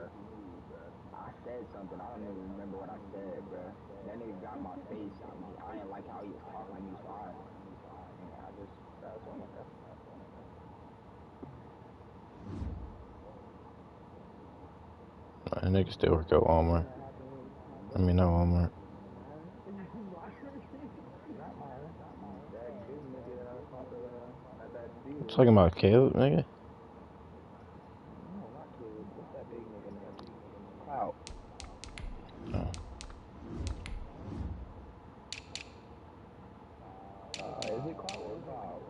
I said something. I don't even remember what I said, bro. That nigga got my face. I didn't like how he was talking to me, so I just that's one of them. That nigga still work at Walmart. I mean, not Walmart. I'm talking about Caleb, nigga. Clout. Oh. Is it Clout or Clout?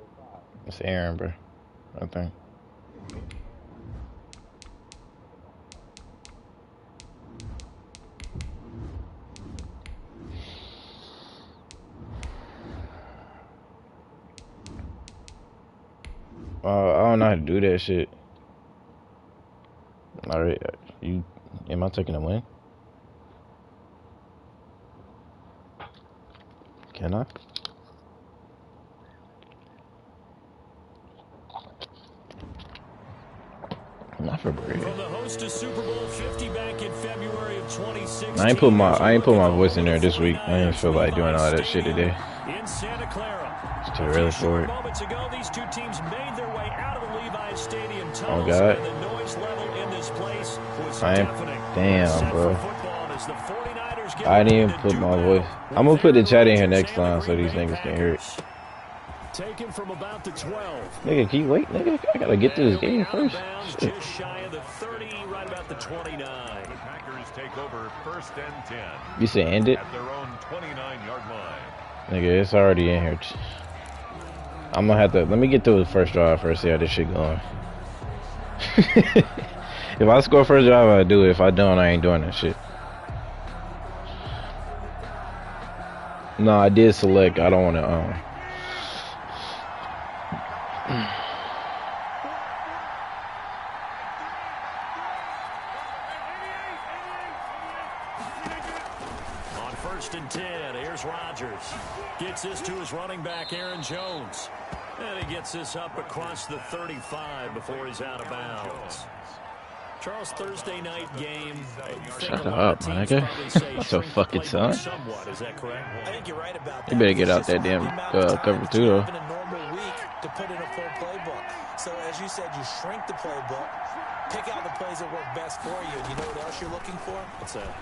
It's Aaron, bro. I think. I don't know how to do that shit. Alright, am I taking a win? Can I? Not for Brady. From the host to Super Bowl 50 back in February of 2016. I ain't put my voice in there this week. I didn't feel like doing all that shit today. In Santa Clara. It's too early for it. Moments ago, these two teams made their way out of the Levi's Stadium Oh God. The noise level in this place was damn, bro. I didn't even put my voice. I'm gonna put the chat in here next time so these niggas can hear it. Taken from about the 12. Nigga, keep wait, nigga. I gotta get to this game first. Shit. Just shy of the 30, right about the 29. The Packers take over 1st and 10. You say end it? At their own 29-yard line. Nigga, it's already in here. I'm gonna have to let me get through the first drive first, see how this shit going. If I score first drive, I do it. If I don't, I ain't doing that shit. No, I did select. I don't wanna On 1st and 10, here's Rodgers. Gets this to his running back, Aaron Jones. And he gets this up across the 35 before he's out of bounds. Charles, Thursday night game. Shut up, my nigga. That's a fucking son. Somewhat, is that correct? I think you're right about that. You better get out that damn cover two though. In a normal week to put in a full playbook. So as you said, you shrink the playbook, pick out the plays that work best for you. And you know what else you're looking for?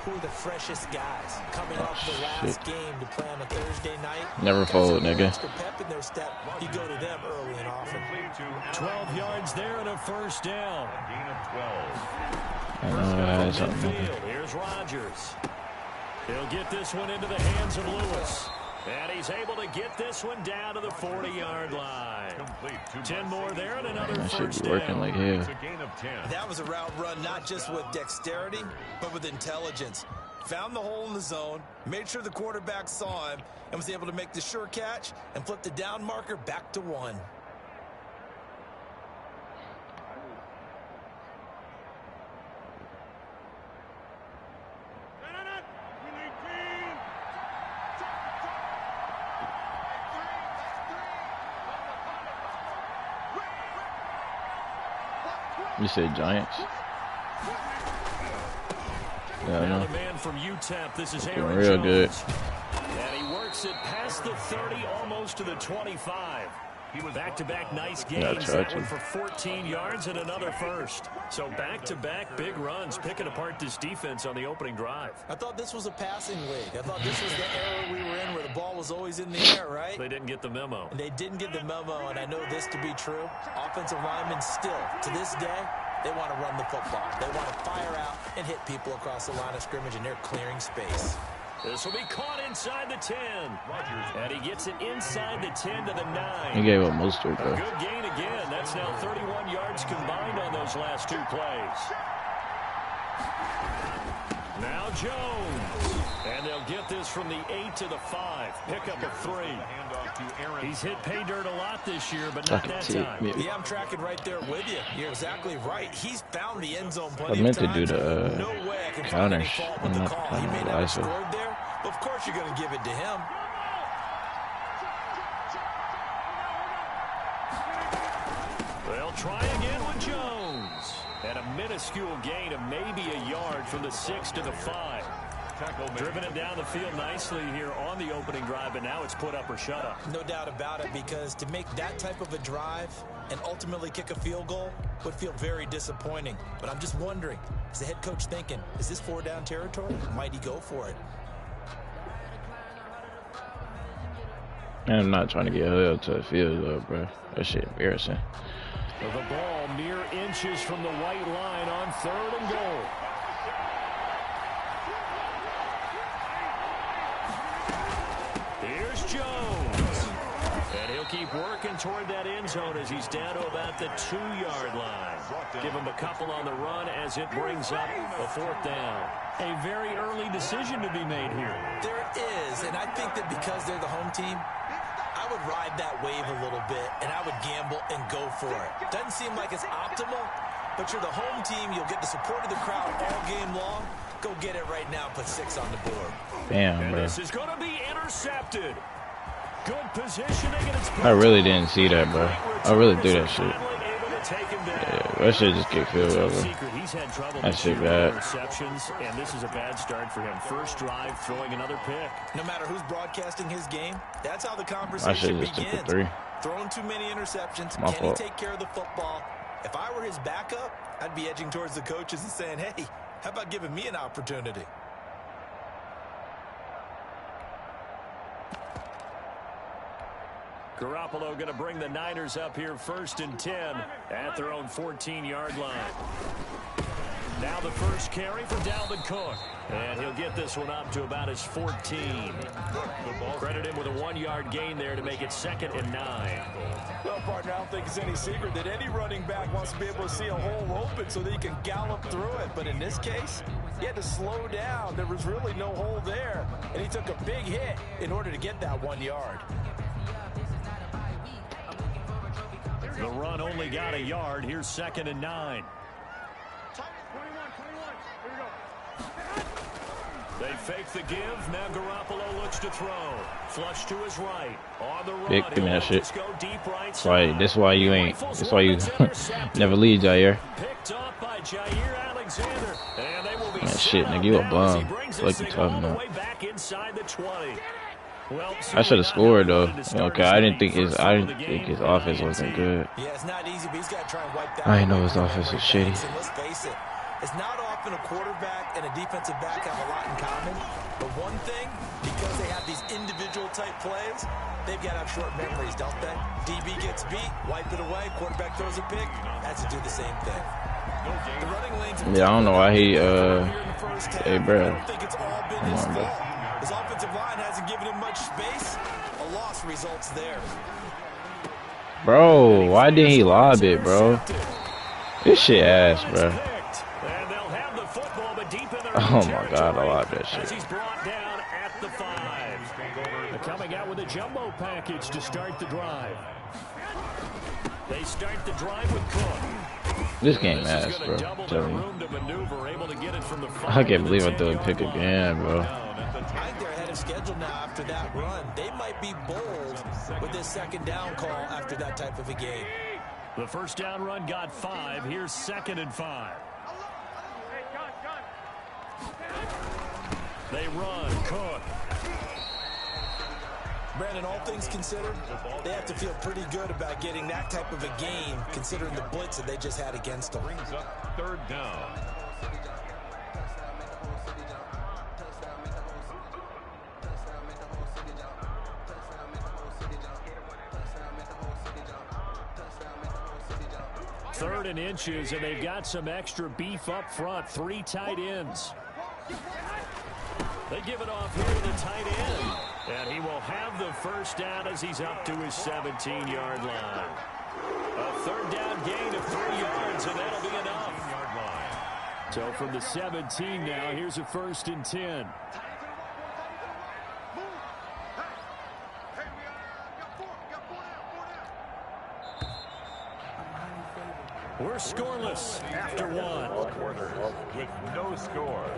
Who are the freshest guys coming off the last game to play on a Thursday night? Never fold, nigga. Extra pep in their step. You go to them early and often. 12 yards there and a first down. Gain of 12. I know something. Here's Rodgers. He'll get this one into the hands of Lewis. And he's able to get this one down to the 40-yard line. 10 more there and another first down. Working like hell. That was a route run not just with dexterity, but with intelligence. Found the hole in the zone, made sure the quarterback saw him, and was able to make the sure catch and flip the down marker back to 1. You said Giants? Yeah, I know. The man from UTEP, this is Doing Aaron real Jones. good. And he works it past the 30, almost to the 25. He was back-to-back nice games. That one for 14 yards and another first. So back-to-back big runs, picking apart this defense on the opening drive. I thought this was a passing league. I thought this was the era we were in where the ball was always in the air, right? They didn't get the memo. And they didn't get the memo, and I know this to be true. Offensive linemen still, to this day, they want to run the football. They want to fire out and hit people across the line of scrimmage, and they're clearing space. This will be caught inside the 10. And he gets it inside the 10 to the 9. He gave up Mostert, though. Good gain again. That's now 31 yards combined on those last 2 plays. Now Jones. And they'll get this from the 8 to the 5. Pick up a 3. He's hit pay dirt a lot this year, but not that time. Yeah, I'm tracking right there with you. You're exactly right. He's found the end zone plenty I meant of times. to do the No way I can counters. find any fault I'm with the not call. He may not have scored there, but of course you're going to give it to him. They'll try again with Jones. And a minute minuscule gain of maybe a yard from the 6 to the 5. Driven it down the field nicely here on the opening drive, but now it's put up or shut up. No doubt about it, because to make that type of a drive and ultimately kick a field goal would feel very disappointing. But I'm just wondering, is the head coach thinking, is this 4-down territory? Might he go for it? I'm not trying to get held to the field, though, bro. That shit embarrassing. The ball mere inches from the white line on 3rd and goal. Here's Jones. And he'll keep working toward that end zone as he's down to about the 2-yard line. Give him a couple on the run as it brings up a 4th down. A very early decision to be made here. There is, and I think that because they're the home team, I would ride that wave a little bit, and I would gamble and go for it. Doesn't seem like it's optimal, but you're the home team. You'll get the support of the crowd all game long. Go get it right now. Put 6 on the board. Damn, bro. This is going to be intercepted. Good positioning, and it's I really didn't see that, bro. I really threw that shit. Yeah, that shit just get filled over. That shit bad. And this is a bad start for him. First drive, throwing another pick. No matter who's broadcasting his game, that's how the conversation begins. Throwing too many interceptions. Can he take care of the football? If I were his backup, I'd be edging towards the coaches and saying, hey, how about giving me an opportunity? Garoppolo going to bring the Niners up here 1st and 10 at their own 14-yard line. Now the first carry for Dalvin Cook. And he'll get this one up to about his 14. Credit him with a 1-yard gain there to make it 2nd and 9. Well, partner, I don't think it's any secret that any running back wants to be able to see a hole open so that he can gallop through it. But in this case, he had to slow down. There was really no hole there. And he took a big hit in order to get that 1 yard. The run only got a yard. Here's 2nd and 9. They fake the give. Now Garoppolo looks to throw. Flush to his right. On the run. Give me that shit. Go deep right That's why you ain't. That's why you never lead, Jair. Picked up by Jair Alexander. And they will be shit, nigga, you a bum. Like you talking about. Back inside the 20. Well, I should have scored though. Okay, I didn't think his offense wasn't good. Yeah, it's not easy, but he's got to try and wipe that. I didn't know his offense was shitty. And let's face it, it's not often a quarterback and a defensive back have a lot in common. But one thing, because they have these individual type plays, they've got to have short memories, don't they? DB gets beat, wipe it away, quarterback throws a pick, has to do the same thing. The running lanes. Yeah, I don't know why he hey bro. I don't think it's all been his fault. His offensive line hasn't given him much space. A loss results there. Bro, why didn't he lob it, bro? This shit ass, bro. Oh my god, I lobbed that shit. He's brought down at the 5. They're coming out with a jumbo package to start the drive. They start the drive with Cook. This game ass, bro. Tell me. I can't believe I threw a pick again, bro. I think they're ahead of schedule now after that run. They might be bold with this 2nd down call after that type of a game. The first down run got 5. Here's 2nd and 5. They run. Cook. Brandon, all things considered, they have to feel pretty good about getting that type of a game, considering the blitz that they just had against them. Brings up 3rd down. Third and inches, and they've got some extra beef up front. 3 tight ends. They give it off here to the tight end. And he will have the first down as he's up to his 17-yard line. A 3rd down gain of 3 yards, and that'll be enough. So from the 17 now, here's a 1st and 10. We're scoreless after 1. Quarters with no score.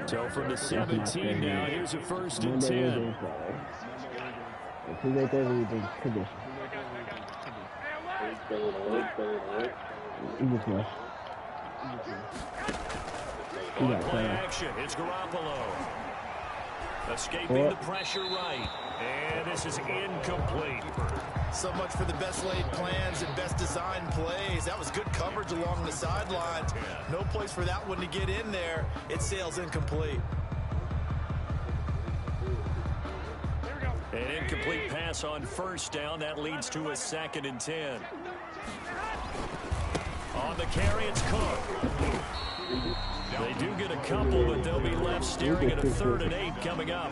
So from the 17 now, here's a 1st and 10. Eagles left. On play action, it's Garoppolo. Escaping the pressure right. And this is incomplete. So much for the best laid plans and best designed plays. That was good coverage along the sidelines. No place for that one to get in there. It sails incomplete. An incomplete pass on first down. That leads to a 2nd and 10. On the carry, it's Cook. They do get a couple, but they'll be left staring at a 3rd and 8 coming up.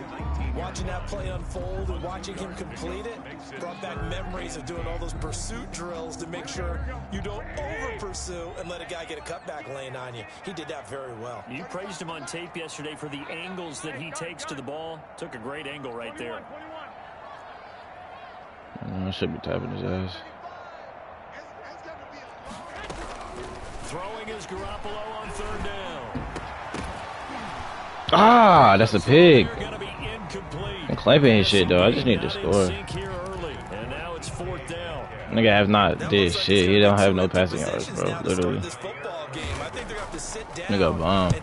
Watching that play unfold and watching him complete it brought back memories of doing all those pursuit drills to make sure you don't over-pursue and let a guy get a cutback lane on you. He did that very well. You praised him on tape yesterday for the angles that he takes to the ball. Took a great angle right there. I should be tapping his ass. Throwing is Garoppolo on 3rd down. Ah, that's a pig. They're gonna be incomplete. I'm clamping his shit though. I just need to score. And now it's 4th down. Nigga have not did shit. He don't have no passing yards, bro. Literally. Nigga bomb.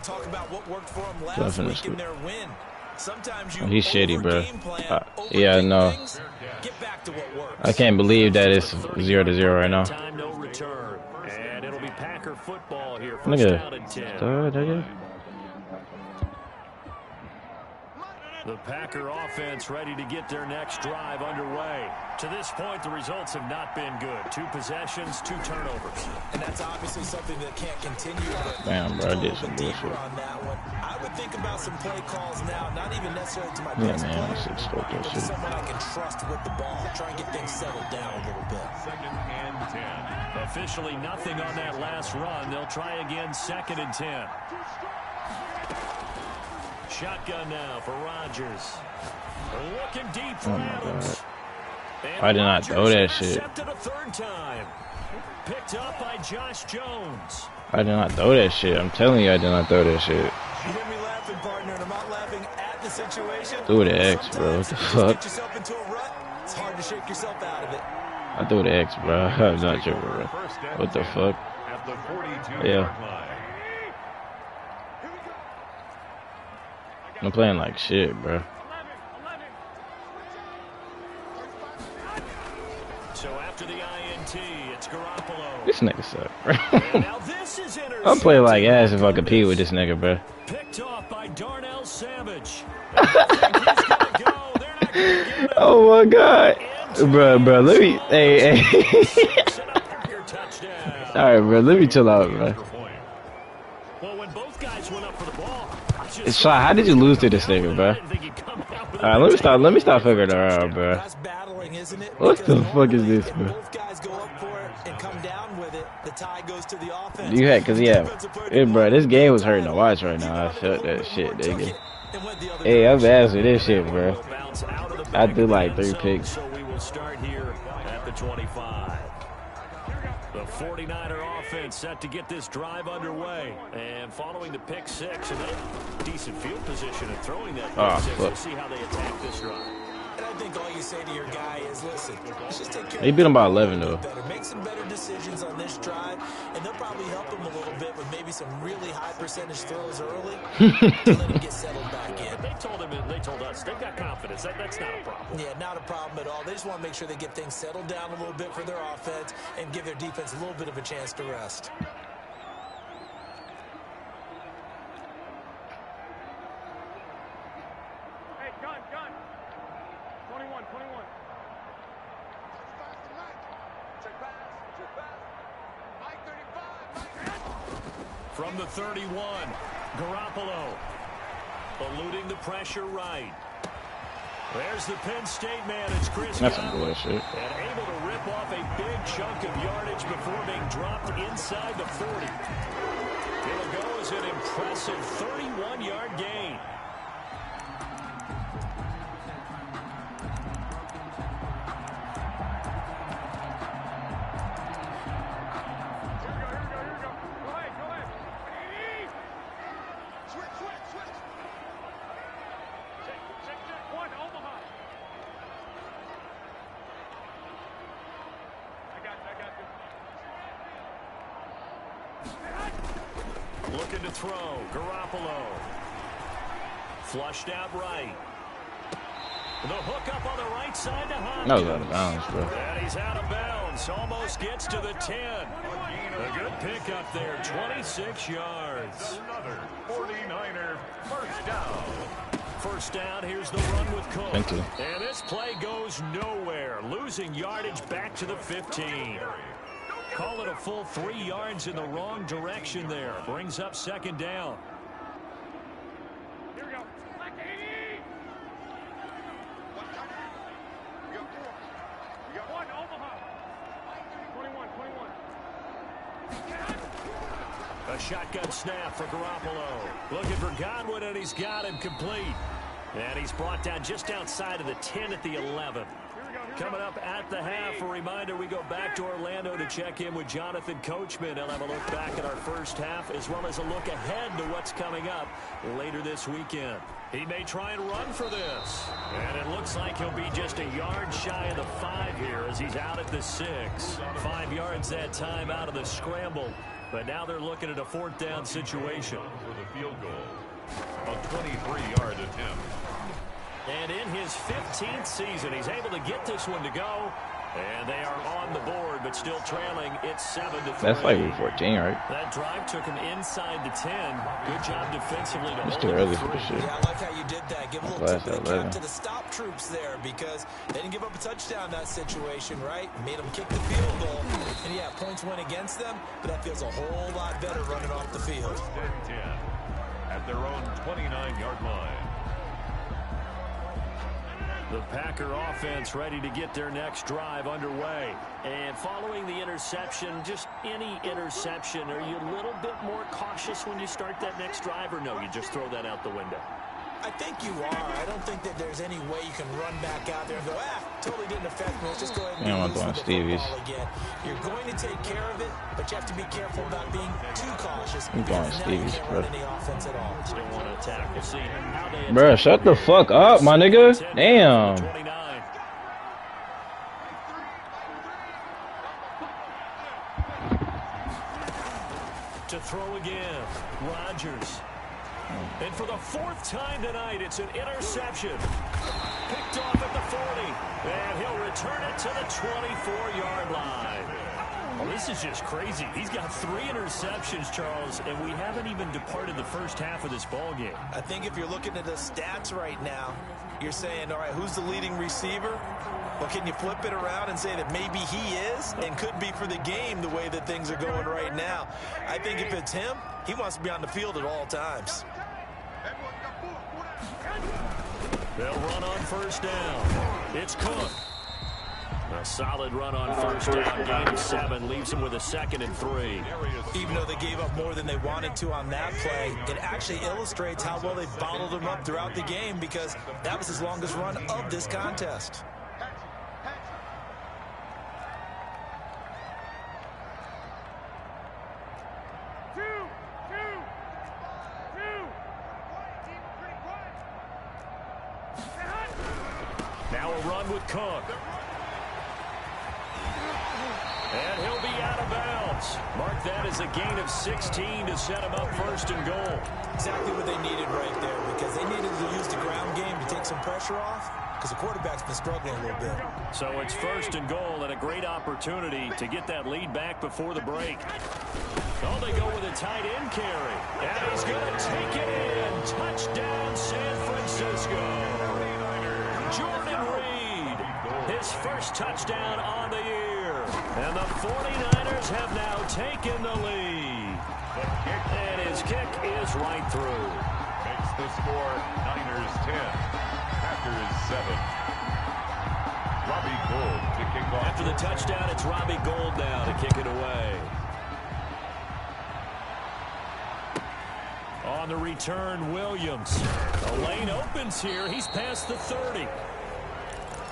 He's shitty, bro. Yeah, I know. I can't believe that it's 0-0 right now. Time no return. And it'll be Packer football here. Nigga. The Packer offense ready to get their next drive underway. To this point, the results have not been good. 2 possessions, 2 turnovers. And that's obviously something that can't continue. Damn, bro, I did some bullshit. On that one. I would think about some play calls now, not even necessarily to my best player, but to someone I can trust with the ball. Try and get things settled down a little bit. 2nd and 10. Officially nothing on that last run. They'll try again, 2nd and 10. Shotgun now for Rodgers. Looking deep for Adams. I did not throw that shit. A 3rd time. Picked up by Josh Jones. I did not throw that shit. I'm telling you, I did not throw that shit. You hear me laughing, partner, and I'm not laughing at the situation. Threw the X, bro. What the fuck? Get yourself into a rut. It's hard to shake yourself out of it. I threw the X, bro. I'm not joking, bro. What the fuck? At the 42-yard Yeah. line. I'm playing like shit, bro. So after the INT, it's Garoppolo. This nigga suck, bro. Now this is I'm playing like ass if I compete with this nigga, bro. Picked off by Darnell Savage. Oh my god. Bro, let me, hey. Alright, bro, let me chill out, bro. Well, when both guys went up for the ball, Shy, how did you lose to this nigga, bro? Alright, let me stop figuring her out, bro. What the fuck is this, bro? You had, cause yeah, bro, this game was hurting to watch right now. I felt that shit, nigga. Hey, I'm ass with this shit, bro. I threw like 3 picks. So we will start here at the 25. The 49er offense set to get this drive underway. And following the pick 6, and a decent field position and throwing that pick 6, we'll see how they attack this drive. And I think all you say to your guy is, listen, let's just take care They beat him by 11, though. Make some better decisions on this drive, and they'll probably help him a little bit with maybe some really high percentage throws early to let him get settled back in. They told us, they've got confidence. That's not a problem. Yeah, not a problem at all. They just want to make sure they get things settled down a little bit for their offense and give their defense a little bit of a chance to rest. From the 31, Garoppolo eluding the pressure right. There's the Penn State man. It's Chris That's some Godwin. bullshit. And able to rip off a big chunk of yardage before being dropped inside the 40. It'll go as an impressive 31-yard gain. Looking to throw. Garoppolo. Flushed out right. The hook up on the right side to Hopkins. That was out of bounds, bro. And he's out of bounds. Almost gets to the 10. A good pickup there. 26 yards. Another 49er first down. First down, here's the run with Cook. Thank you. And this play goes nowhere. Losing yardage back to the 15. Call it a full 3 yards in the wrong direction there. Brings up second down. Here we go. We got one, Omaha. 21. A shotgun snap for Garoppolo. Looking for Godwin, and he's got him complete. And he's brought down just outside of the 10 at the 11. Coming up at the half, a reminder, we go back to Orlando to check in with Jonathan Coachman. He'll have a look back at our first half, as well as a look ahead to what's coming up later this weekend. He may try and run for this. And it looks like he'll be just a yard shy of the 5 here as he's out at the 6. 5 yards that time out of the scramble. But now they're looking at a fourth down situation. For the field goal. A 23-yard attempt. And in his 15th season, he's able to get this one to go. And they are on the board, but still trailing. It's 7-3. That's like week 14, right? That drive took him inside the 10. Good job defensively to It's hold too him early to for this 3. shit. Yeah, I like how you did that. Give a little Class tip of the 11. cap to the stop troops there because they didn't give up a touchdown in that situation, right? Made them kick the field goal. And yeah, points went against them, but that feels a whole lot better running off the field. First and 10 at their own 29-yard line. The Packer offense ready to get their next drive underway. And following the interception, just any interception, are you a little bit more cautious when you start that next drive, or no, you just throw that out the window? I think you are. I don't think that there's any way you can run back out there and go, totally didn't affect me. Let's just go ahead and Yeah, I'm loose going with the Stevie's. football again. You're going to take care of it, but you have to be careful about being too cautious. I'm going because now you Stevie's, can't bro. run any offense at all. Still want to attack. We'll see how they Bruh, shut the fuck up, my nigga. Damn. 29. To throw again, Rodgers. And for the 4th time tonight, it's an interception. Picked off at the 40. And he'll return it to the 24-yard line. Well, this is just crazy. He's got 3 interceptions, Charles, and we haven't even departed the first half of this ball game. I think if you're looking at the stats right now, you're saying, all right, who's the leading receiver? Well, can you flip it around and say that maybe he is and could be for the game the way that things are going right now? I think if it's him, he wants to be on the field at all times. They'll run on first down. It's Cook. A solid run on first down. Gain of 7 leaves him with a 2nd and 3. Even though they gave up more than they wanted to on that play, it actually illustrates how well they bottled him up throughout the game because that was his longest run of this contest. Now a run with Cook. And he'll be out of bounds. Mark that as a gain of 16 to set him up 1st and goal. Exactly what they needed right there because they needed to use the ground game to take some pressure off because the quarterback's been struggling a little bit. So it's 1st and goal and a great opportunity to get that lead back before the break. Oh, they go with a tight end carry. And he's going to take it in. Touchdown, San Francisco. Jordan Reed, his first touchdown on the year. And the 49ers have now taken the lead. And his kick is right through. Makes the score Niners 10, Packers 7. Robbie Gould to kick off. After the touchdown, it's Robbie Gould now to kick it away. On the return, Williams. The lane opens here. He's past the 30.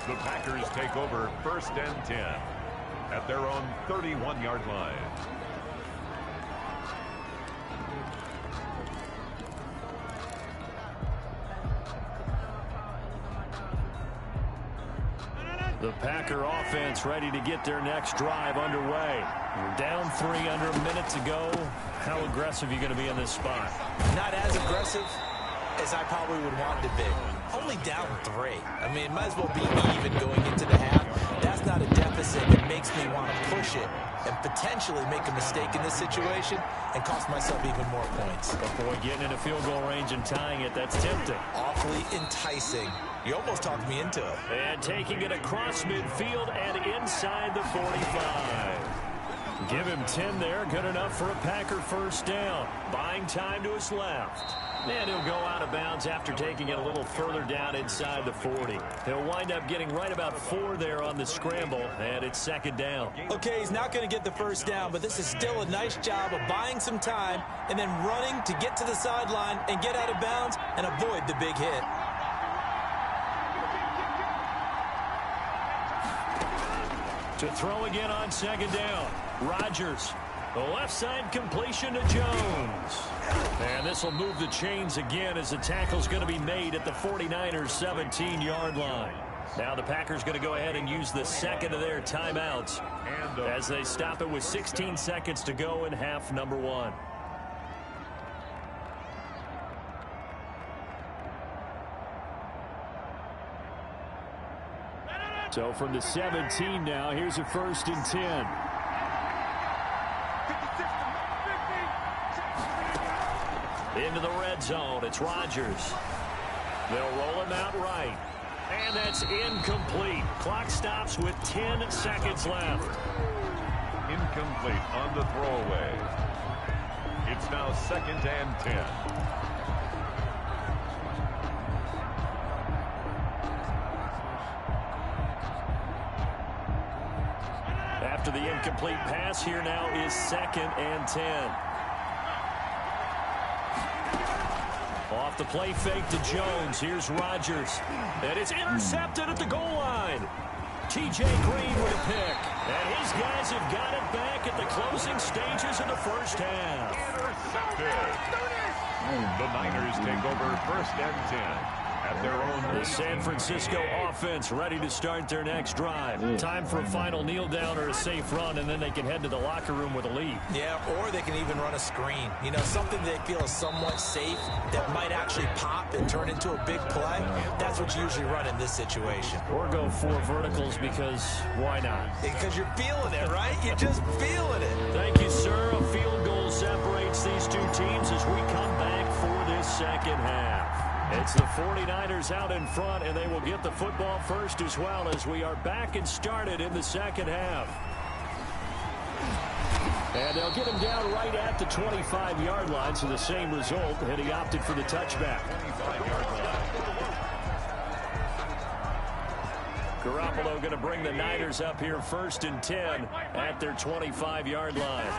The Packers take over 1st and 10 at their own 31-yard line. The Packer offense ready to get their next drive underway. We're down 3 under a minute to go. How aggressive are you going to be in this spot? Not as aggressive as I probably would want to be. Only down 3. I mean, it might as well be even going into the half. That's not a deficit that makes me want to push it and potentially make a mistake in this situation and cost myself even more points. But boy, getting into field goal range and tying it, that's tempting. Awfully enticing. You almost talked me into it. And taking it across midfield and inside the 45. Give him 10 there. Good enough for a Packer first down. Buying time to his left. And he'll go out of bounds after taking it a little further down inside the 40. He'll wind up getting right about 4 there on the scramble, and it's second down. Okay, he's not going to get the first down, but this is still a nice job of buying some time and then running to get to the sideline and get out of bounds and avoid the big hit. To throw again on second down. Rodgers. The left side completion to Jones. And this will move the chains again as the tackle's going to be made at the 49ers 17-yard line. Now the Packers going to go ahead and use the second of their timeouts as they stop it with 16 seconds to go in half number 1. So from the 17 now, here's a 1st and 10. Into the red zone. It's Rodgers. They'll roll him out right. And that's incomplete. Clock stops with 10 seconds left. Incomplete on the throwaway. It's now 2nd and 10. After the incomplete pass, here now is 2nd and 10. Off the play fake to Jones. Here's Rodgers. And it's intercepted at the goal line. T.J. Green with a pick. And his guys have got it back at the closing stages of the first half. Intercepted. The Niners take over 1st and 10. At their own the San Francisco offense ready to start their next drive. Time for a final kneel down or a safe run, and then they can head to the locker room with a lead. Yeah, or they can even run a screen. You know, something they feel is somewhat safe that might actually pop and turn into a big play. That's what you usually run in this situation. Or go 4 verticals because why not? Because you're feeling it, right? You're just feeling it. Thank you, sir. A field goal separates these two teams as we come back for this second half. It's the 49ers out in front, and they will get the football first as well as we are back and started in the second half. And they'll get him down right at the 25-yard line, so the same result, and he opted for the touchback. Garoppolo going to bring the Niners up here 1st and 10 at their 25-yard line.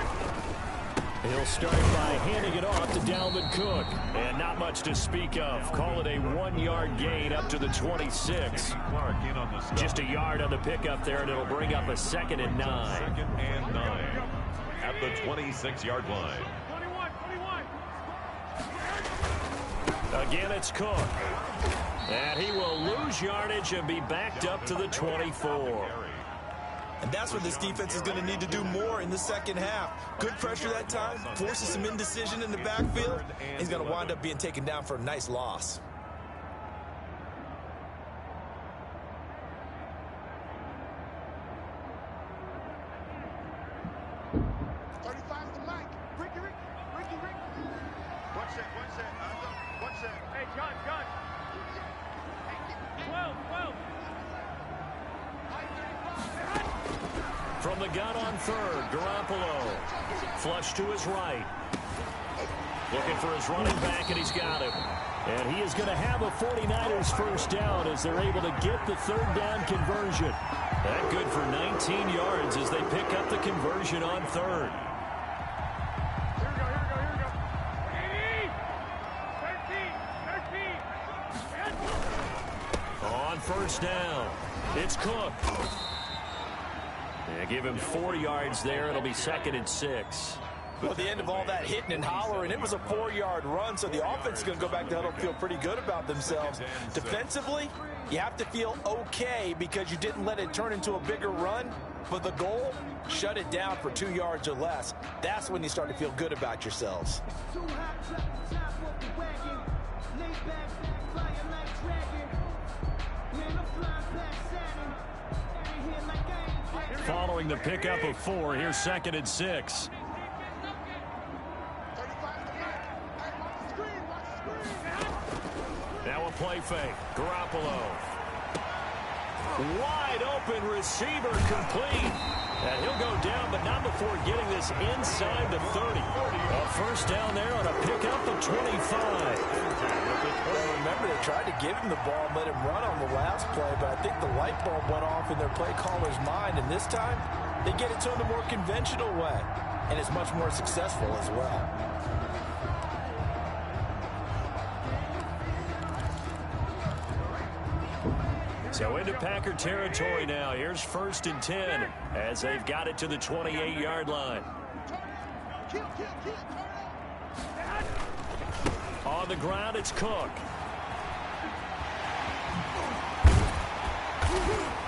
He'll start by handing it off to Dalvin Cook. And not much to speak of. Call it a 1-yard gain up to the 26. Just a yard on the pickup there, and it'll bring up a 2nd and 9. 2nd and 9 at the 26-yard line. 21. Again, it's Cook. And he will lose yardage and be backed up to the 24. And that's what this defense is going to need to do more in the second half. Good pressure that time, forces some indecision in the backfield. He's going to wind up being taken down for a nice loss. Hey, John. 12. From the gun on 3rd, Garoppolo. Flush to his right. Looking for his running back, and he's got him. And he is going to have a 49ers first down as they're able to get the 3rd down conversion. That good for 19 yards as they pick up the conversion on 3rd. Here we go. 13. On first down, it's Cook. They give him 4 yards there. It'll be 2nd and 6. Well, at the end of all that hitting and hollering, it was a 4-yard run, so the offense is going to go back to huddle, feel pretty good about themselves. Defensively, you have to feel okay because you didn't let it turn into a bigger run, but the goal, shut it down for 2 yards or less. That's when you start to feel good about yourselves. Following the pickup of 4, here's 2nd and 6. Now a play fake. Garoppolo. Wide open receiver complete. And he'll go down, but not before getting this inside the 30. A first down there on a pickup of 25. Remember, they tried to give him the ball and let him run on the last play, but I think the light bulb went off in their play caller's mind, and this time they get it to him the more conventional way, and it's much more successful as well. So into Packer territory now. Here's 1st and 10 as they've got it to the 28-yard line. On the ground, it's Cook.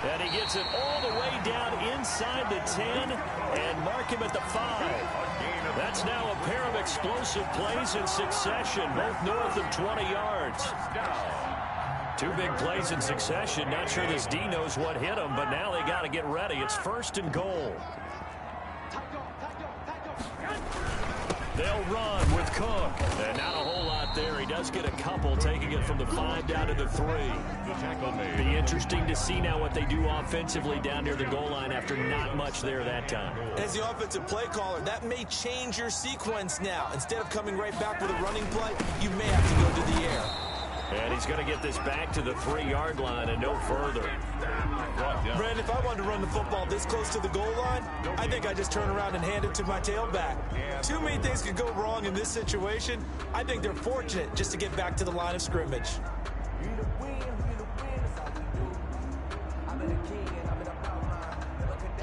And he gets it all the way down inside the 10 and mark him at the 5. That's now a pair of explosive plays in succession, both north of 20 yards. 2 big plays in succession. Not sure this D knows what hit him, but now they got to get ready. It's 1st and goal. They'll run with Cook. And not a whole lot there. He does get a couple, taking it from the 5 down to the 3. Be interesting to see now what they do offensively down near the goal line after not much there that time. As the offensive play caller, that may change your sequence now. Instead of coming right back with a running play, you may have to go to the air. And he's going to get this back to the 3-yard line and no further. Brandon, if I wanted to run the football this close to the goal line, I think I just turn around and hand it to my tailback. Too many things could go wrong in this situation. I think they're fortunate just to get back to the line of scrimmage.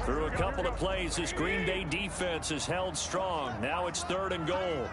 Through a couple of plays, this Green Bay defense is held strong. Now it's 3rd and goal.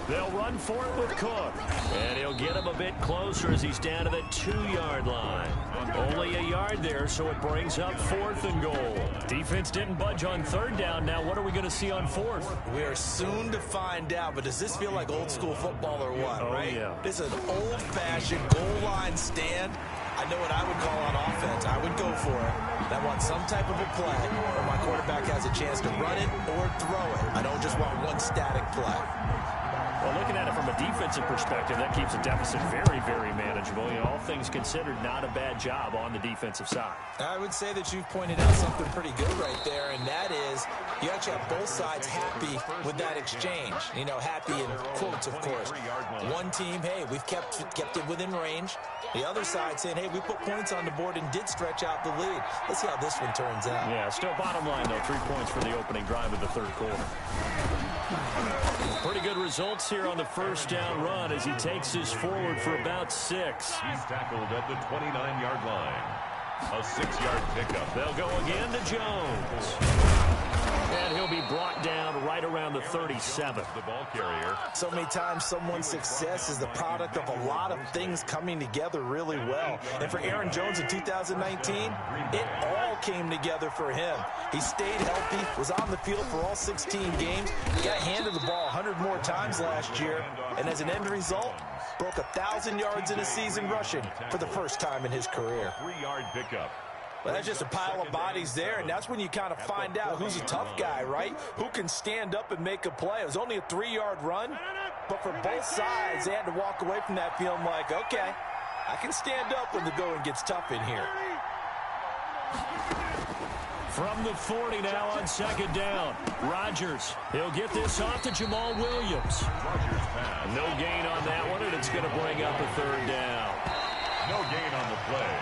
They'll run for it with Cook. And he'll get him a bit closer as he's down to the 2-yard line. Only a yard there, so it brings up 4th and goal. Defense didn't budge on 3rd down. Now what are we going to see on 4th? We are soon to find out, but does this feel like old school football or what, right? Yeah. This is an old-fashioned goal line stand. I know what I would call on offense. I would go for it. I want some type of a play where my quarterback has a chance to run it or throw it. I don't just want one static play. Well, looking at it from a defensive perspective, that keeps the deficit very, very manageable. You know, all things considered, not a bad job on the defensive side. I would say that you've pointed out something pretty good right there, and that is you actually have both sides happy with that exchange. You know, happy in quotes, of course. One team, hey, we've kept it within range. The other side saying, hey, we put points on the board and did stretch out the lead. Let's see how this one turns out. Yeah, still bottom line, though, 3 points for the opening drive of the 3rd quarter. Pretty good results here on the first down run as he takes this forward for about 6. He's tackled at the 29-yard line. A 6-yard pickup. They'll go again to Jones. And he'll be brought down right around the 37. The ball carrier. So many times someone's success is the product of a lot of things coming together really well. And for Aaron Jones in 2019, it all came together for him. He stayed healthy, was on the field for all 16 games, got handed the ball 100 more times last year, and as an end result, broke 1,000 yards in a season rushing for the first time in his career. 3-yard pickup. Well, that's just a pile of bodies there, and that's when you kind of find out who's a tough guy, right? Who can stand up and make a play. It was only a 3-yard run, but for both sides, they had to walk away from that feeling like, okay, I can stand up when the going gets tough in here. From the 40 now on 2nd down. Rodgers, he'll get this off to Jamal Williams. Rodgers pass. No gain on that one, and it's going to bring up a 3rd down. No gain on the play.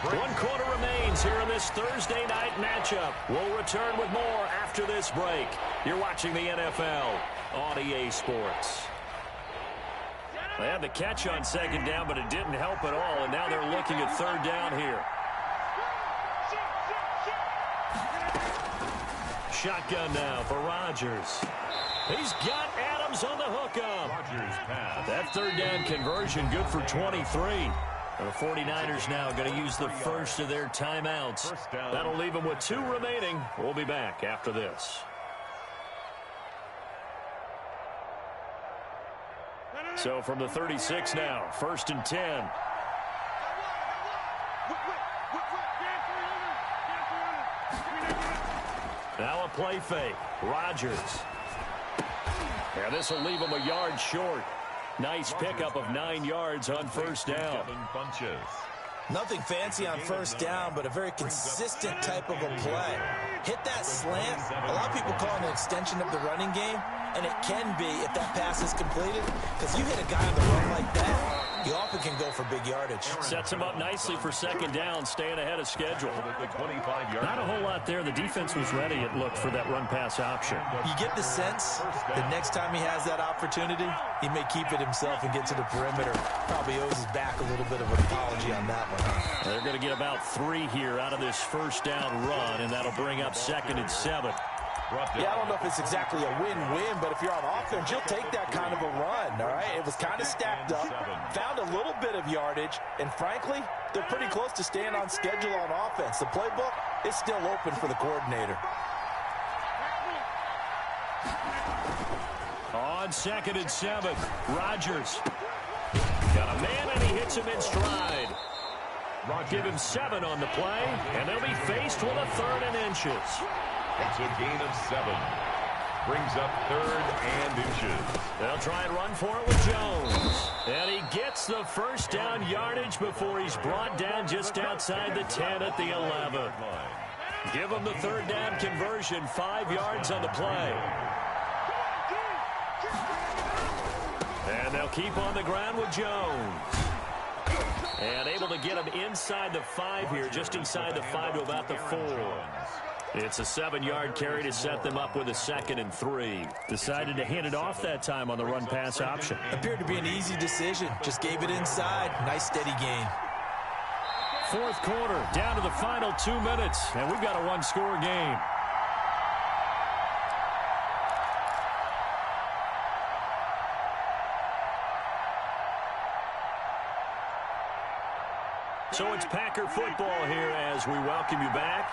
1 quarter remains here in this Thursday night matchup. We'll return with more after this break. You're watching the NFL on EA Sports. They had the catch on second down, but it didn't help at all, and now they're looking at third down here. Shotgun now for Rodgers. He's got Adams on the hookup. Rodgers pass. That third down conversion good for 23. The 49ers now going to use the first of their timeouts. That'll leave them with 2 remaining. We'll be back after this. So from the 36 now, 1st and 10. Now a play fake. Rodgers. And this will leave him a yard short. Nice pickup of 9 yards on first down. Nothing fancy on first down, but a very consistent type of a play. Hit that slant. A lot of people call it an extension of the running game, and it can be if that pass is completed, because you hit a guy on the run like that, you often can go for big yardage. Sets him up nicely for second down, staying ahead of schedule. Not a whole lot there. The defense was ready, it looked, for that run-pass option. You get the sense that next time he has that opportunity, he may keep it himself and get to the perimeter. Probably owes his back a little bit of an apology on that one. They're going to get about 3 here out of this first down run, and that'll bring up 2nd and 7. Yeah, I don't know if it's exactly a win-win, but if you're on offense, you'll take that kind of a run, all right? It was kind of stacked up, found a little bit of yardage, and frankly, they're pretty close to staying on schedule on offense. The playbook is still open for the coordinator. On 2nd and 7, Rodgers. Got a man, and he hits him in stride. Give him 7 on the play, and they'll be faced with a 3rd and inches. It's a gain of 7. Brings up 3rd and inches. They'll try and run for it with Jones. And he gets the first down yardage before he's brought down just outside the 10 at the 11. Give him the 3rd down conversion, 5 yards on the play. And they'll keep on the ground with Jones. And able to get him inside the 5 here, just inside the 5 to about the 4. It's a 7-yard carry to set them up with a 2nd and 3. Decided to hand it off that time on the run-pass option. Appeared to be an easy decision. Just gave it inside. Nice steady gain. 4th quarter, down to the final 2 minutes, and we've got a 1-score game. So it's Packer football here as we welcome you back.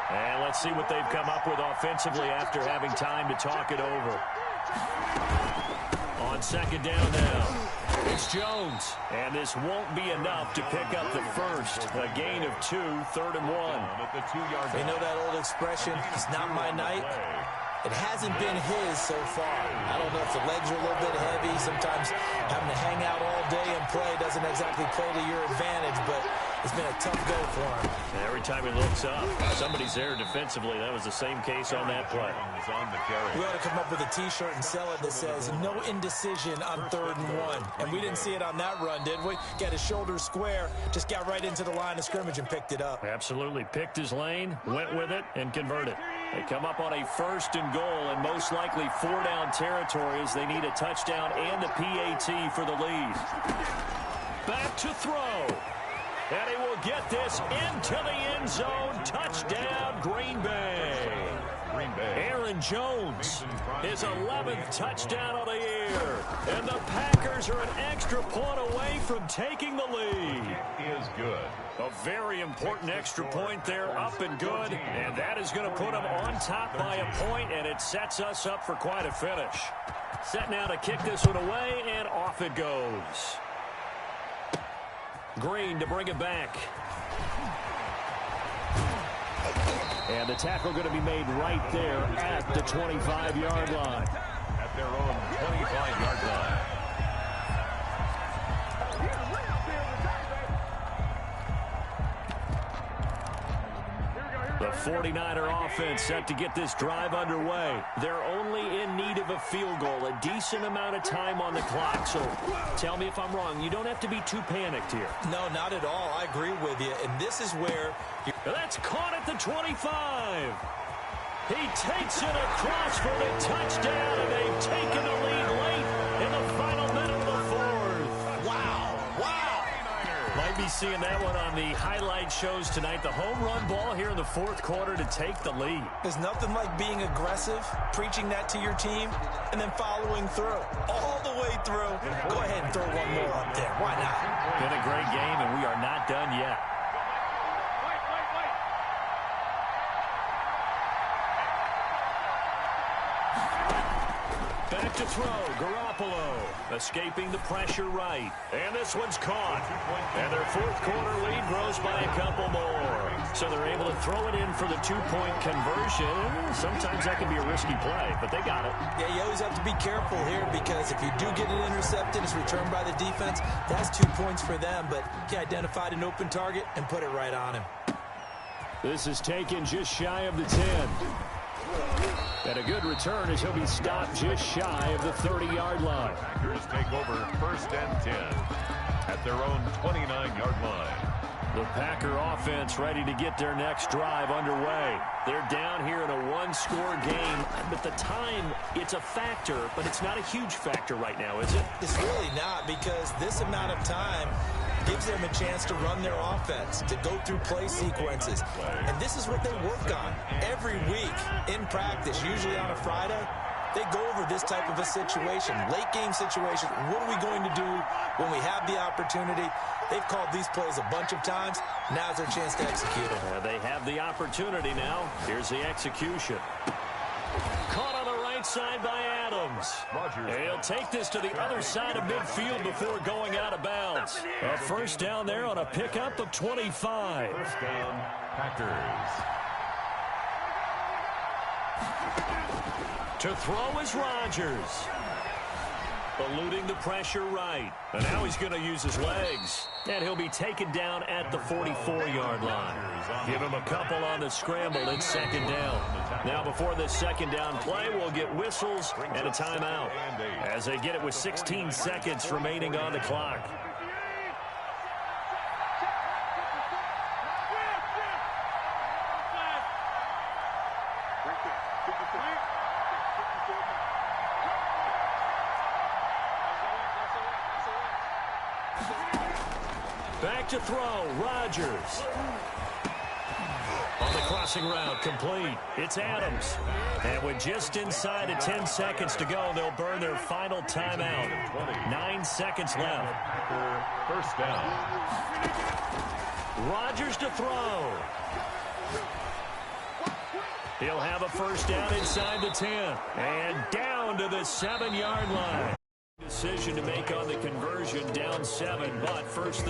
And let's see what they've come up with offensively after having time to talk it over. On 2nd down now, it's Jones. And this won't be enough to pick up the first. A gain of 2, 3rd and 1. They know that old expression, it's not my night. It hasn't been his so far. I don't know if the legs are a little bit heavy. Sometimes having to hang out all day and play doesn't exactly play to your advantage, but it's been a tough go for him. And every time he looks up, somebody's there defensively. That was the same case on that play. We ought to come up with a T-shirt and sell it that says, no indecision on 3rd and 1. And we didn't see it on that run, did we? Got his shoulders square, just got right into the line of scrimmage and picked it up. Absolutely. Picked his lane, went with it, and converted. They come up on a 1st and goal, and most likely 4-down territory as they need a touchdown and a PAT for the lead. Back to throw. And he will get this into the end zone. Touchdown, Green Bay. Aaron Jones, his 11th touchdown of the year. And the Packers are an extra point away from taking the lead. It is good. A very important extra point there, up and good. And that is going to put them on top by a point, and it sets us up for quite a finish. Set now to kick this one away, and off it goes. Green to bring it back. And the tackle going to be made right there at the 25-yard line. At their own 25-yard line. The 49er offense set to get this drive underway. They're only in need of a field goal, a decent amount of time on the clock. So tell me if I'm wrong. You don't have to be too panicked here. No, not at all. I agree with you. And this is where... That's caught at the 25. He takes it across for the touchdown, and they've taken the lead late in the final minute of the 4th. be seeing that one on the highlight shows tonight. The home run ball here in the fourth quarter to take the lead. There's nothing like being aggressive, preaching that to your team, and then following through. All the way through. Go ahead and throw one more up there. Why not? Been a great game, and we are not done yet. Back to throw, Garoppolo, escaping the pressure right. And this one's caught. And their fourth quarter lead grows by a couple more. So they're able to throw it in for the two-point conversion. Sometimes that can be a risky play, but they got it. Yeah, you always have to be careful here because if you do get it intercepted, it's returned by the defense, that's 2 points for them. But he identified an open target and put it right on him. This is taken just shy of the 10. And a good return as he'll be stopped just shy of the 30-yard line. Packers take over 1st and 10 at their own 29-yard line. The Packer offense ready to get their next drive underway. They're down here in a one-score game. But the time, it's a factor, but it's not a huge factor right now, is it? It's really not because this amount of time gives them a chance to run their offense, to go through play sequences. And this is what they work on every week in practice, usually on a Friday. They go over this type of a situation, late game situation. What are we going to do when we have the opportunity? They've called these plays a bunch of times. Now's their chance to execute them. They have the opportunity now. Here's the execution. Caught on the right side by Adams. He'll take this to the other side of midfield before going out of bounds. A first down there on a pickup of 25. First down, Packers. To throw is Rodgers. Eluding the pressure right. And now he's going to use his legs. And he'll be taken down at the 44-yard line. Give him a couple on the scramble. It's second down. Now before this second down play, we'll get whistles and a timeout as they get it with 16 seconds remaining on the clock. Back to throw, Rodgers. On the crossing route, complete. It's Adams. And with just inside of 10 seconds to go, they'll burn their final timeout. 9 seconds left. First down. Rodgers to throw. He'll have a first down inside the 10. And down to the 7-yard line. Decision to make on the conversion, down 7, but first